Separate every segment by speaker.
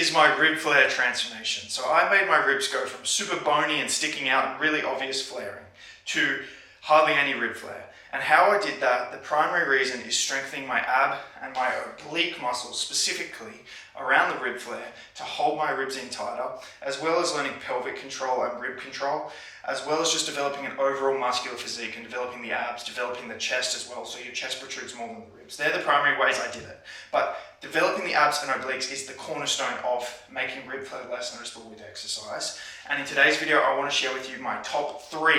Speaker 1: is my rib flare transformation. So I made my ribs go from super bony and sticking out and really obvious flaring to hardly any rib flare. And how I did that, the primary reason is strengthening my ab and my oblique muscles, specifically around the rib flare, to hold my ribs in tighter, as well as learning pelvic control and rib control, as well as just developing an overall muscular physique and developing the abs, developing the chest as well, so your chest protrudes more than the ribs. They're the primary ways I did it. But developing the abs and obliques is the cornerstone of making rib flare less noticeable with exercise. And in today's video, I want to share with you my top 3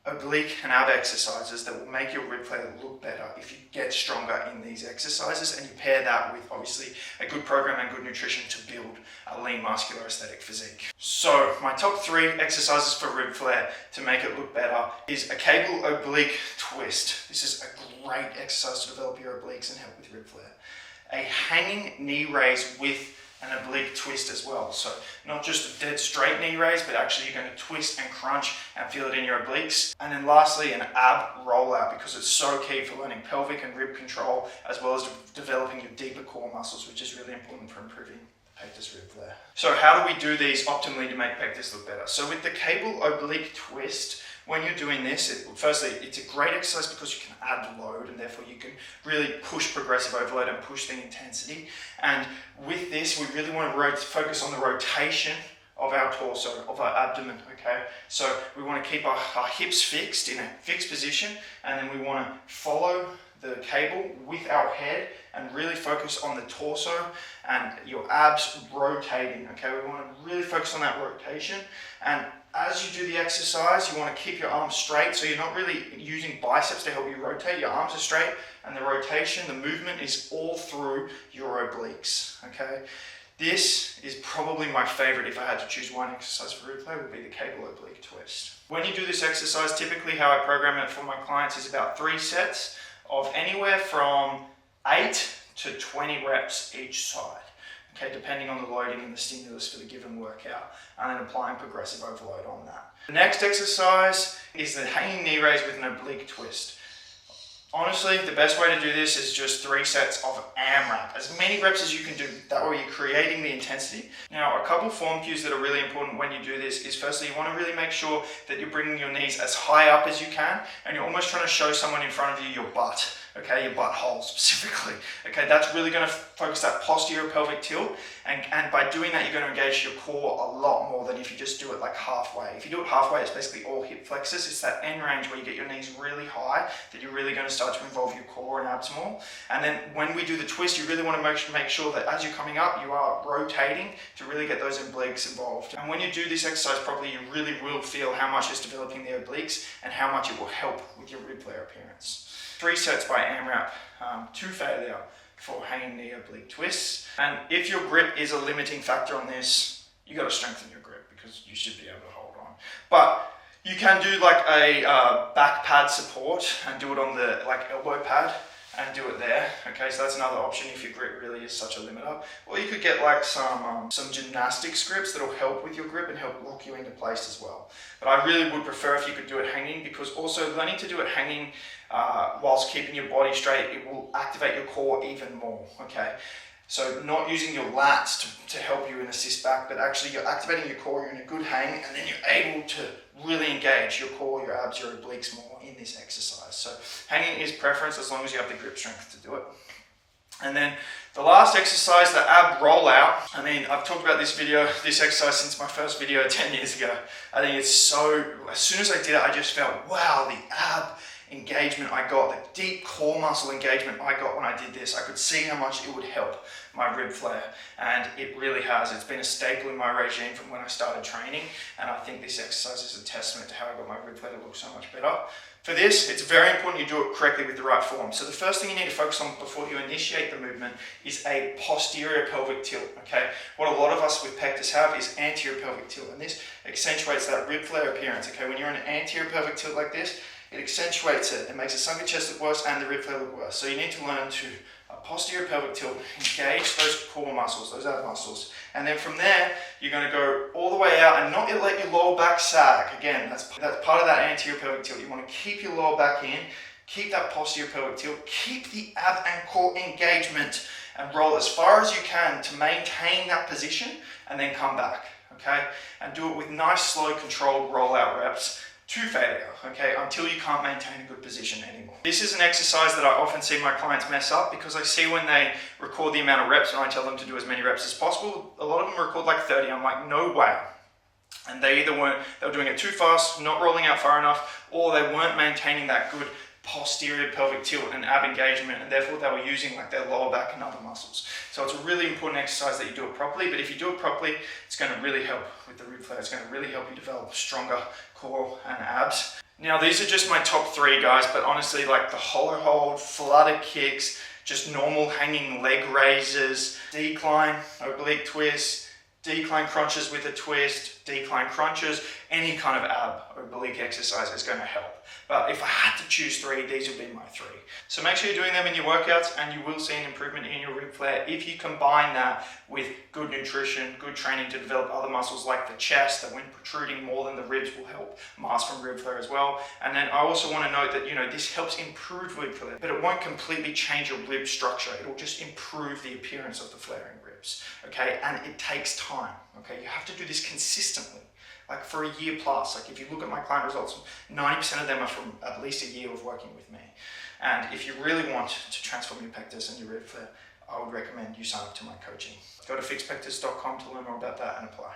Speaker 1: oblique and ab exercises that will make your rib flare look better if you get stronger in these exercises, and you pair that with obviously a good program and good nutrition to build a lean muscular aesthetic physique. So my top 3 exercises for rib flare to make it look better is a cable oblique twist. This is a great exercise to develop your obliques and help with rib flare. A hanging knee raise with an oblique twist as well. So not just a dead straight knee raise, but actually you're going to twist and crunch and feel it in your obliques. And then lastly, an ab rollout, because it's so key for learning pelvic and rib control, as well as developing your deeper core muscles, which is really important for improving pectus rib flare. So how do we do these optimally to make pectus look better? So with the cable oblique twist, when you're doing this, firstly, it's a great exercise because you can add load, and therefore you can really push progressive overload and push the intensity. And with this, we really want to focus on the rotation of our torso, of our abdomen, okay? So we want to keep our hips fixed in a fixed position, and then we want to follow the cable with our head and really focus on the torso and your abs rotating, okay? We want to really focus on that rotation. And as you do the exercise, you want to keep your arms straight, so you're not really using biceps to help you rotate. Your arms are straight, and the rotation, the movement is all through your obliques, okay? This is probably my favorite. If I had to choose one exercise for rib flare, would be the cable oblique twist. When you do this exercise, typically how I program it for my clients is about 3 sets of anywhere from 8 to 20 reps each side, okay, depending on the loading and the stimulus for the given workout, and then applying progressive overload on that. The next exercise is the hanging knee raise with an oblique twist. Honestly, the best way to do this is just 3 sets of AMRAP. As many reps as you can do, that way you're creating the intensity. Now, a couple form cues that are really important when you do this is, firstly, you want to really make sure that you're bringing your knees as high up as you can, and you're almost trying to show someone in front of you your butt, okay, your butthole specifically. Okay, that's really going to focus that posterior pelvic tilt, and by doing that, you're going to engage your core a lot more than if you just do it like halfway. If you do it halfway, it's basically all hip flexors. It's that end range where you get your knees really high that you're really going to start to involve your core and abs more. And then when we do the twist, you really want to make sure that as you're coming up, you are rotating to really get those obliques involved. And when you do this exercise properly, you really will feel how much it's developing the obliques and how much it will help with your rib flare appearance. 3 sets by AMRAP to failure for hanging knee oblique twists. And if your grip is a limiting factor on this, you got to strengthen your grip because you should be able to hold on. But you can do like a back pad support and do it on the elbow pad and do it there. Okay, so that's another option if your grip really is such a limiter. Or you could get like some gymnastics grips that'll help with your grip and help lock you into place as well. But I really would prefer if you could do it hanging, because also learning to do it hanging whilst keeping your body straight, it will activate your core even more, okay? So not using your lats to help you and assist back, but actually you're activating your core, you're in a good hang, and then you're able to really engage your core, your abs, your obliques more in this exercise. So hanging is preference as long as you have the grip strength to do it. And then the last exercise, the ab rollout. I mean, I've talked about this exercise since my first video 10 years ago. I think it's so, as soon as I did it, I just felt, wow, the ab engagement I got, the deep core muscle engagement I got when I did this. I could see how much it would help my rib flare, and it really has. It's been a staple in my regime from when I started training, and I think this exercise is a testament to how I got my rib flare to look so much better. For this, it's very important you do it correctly with the right form. So the first thing you need to focus on before you initiate the movement is a posterior pelvic tilt, okay? What a lot of us with pectus have is anterior pelvic tilt, and this accentuates that rib flare appearance, okay? When you're in an anterior pelvic tilt like this, it accentuates it. It makes the sunken chest look worse and the rib flare look worse. So you need to learn to posterior pelvic tilt, engage those core muscles, those ab muscles. And then from there, you're going to go all the way out and not let your lower back sag. Again, that's part of that anterior pelvic tilt. You want to keep your lower back in, keep that posterior pelvic tilt, keep the ab and core engagement. and roll as far as you can to maintain that position and then come back, okay? And do it with nice, slow, controlled rollout reps to failure, okay, until you can't maintain a good position anymore. This is an exercise that I often see my clients mess up because I see when they record the amount of reps and I tell them to do as many reps as possible, a lot of them record like 30. I'm like, no way. And they were doing it too fast, not rolling out far enough, or they weren't maintaining that good posterior pelvic tilt and ab engagement, and therefore they were using like their lower back and other muscles. So it's a really important exercise that you do it properly, but if you do it properly, it's going to really help with the rib flare. It's going to really help you develop stronger core and abs. Now these are just my top 3, guys, but honestly, like the hollow hold, flutter kicks, just normal hanging leg raises, decline, oblique twist, decline crunches with a twist, decline crunches, any kind of ab oblique exercise is going to help. But if I had to choose 3, these would be my 3. So make sure you're doing them in your workouts and you will see an improvement in your rib flare if you combine that with good nutrition, good training to develop other muscles like the chest, that when protruding more than the ribs will help mask from rib flare as well. And then I also want to note that, this helps improve rib flare, but it won't completely change your rib structure. It'll just improve the appearance of the flaring ribs, okay? And it takes time, okay? You have to do this consistently. Like for a year plus. Like if you look at my client results, 90% of them are from at least a year of working with me. And if you really want to transform your pectus and your rib flare, I would recommend you sign up to my coaching. Go to fixpectus.com to learn more about that and apply.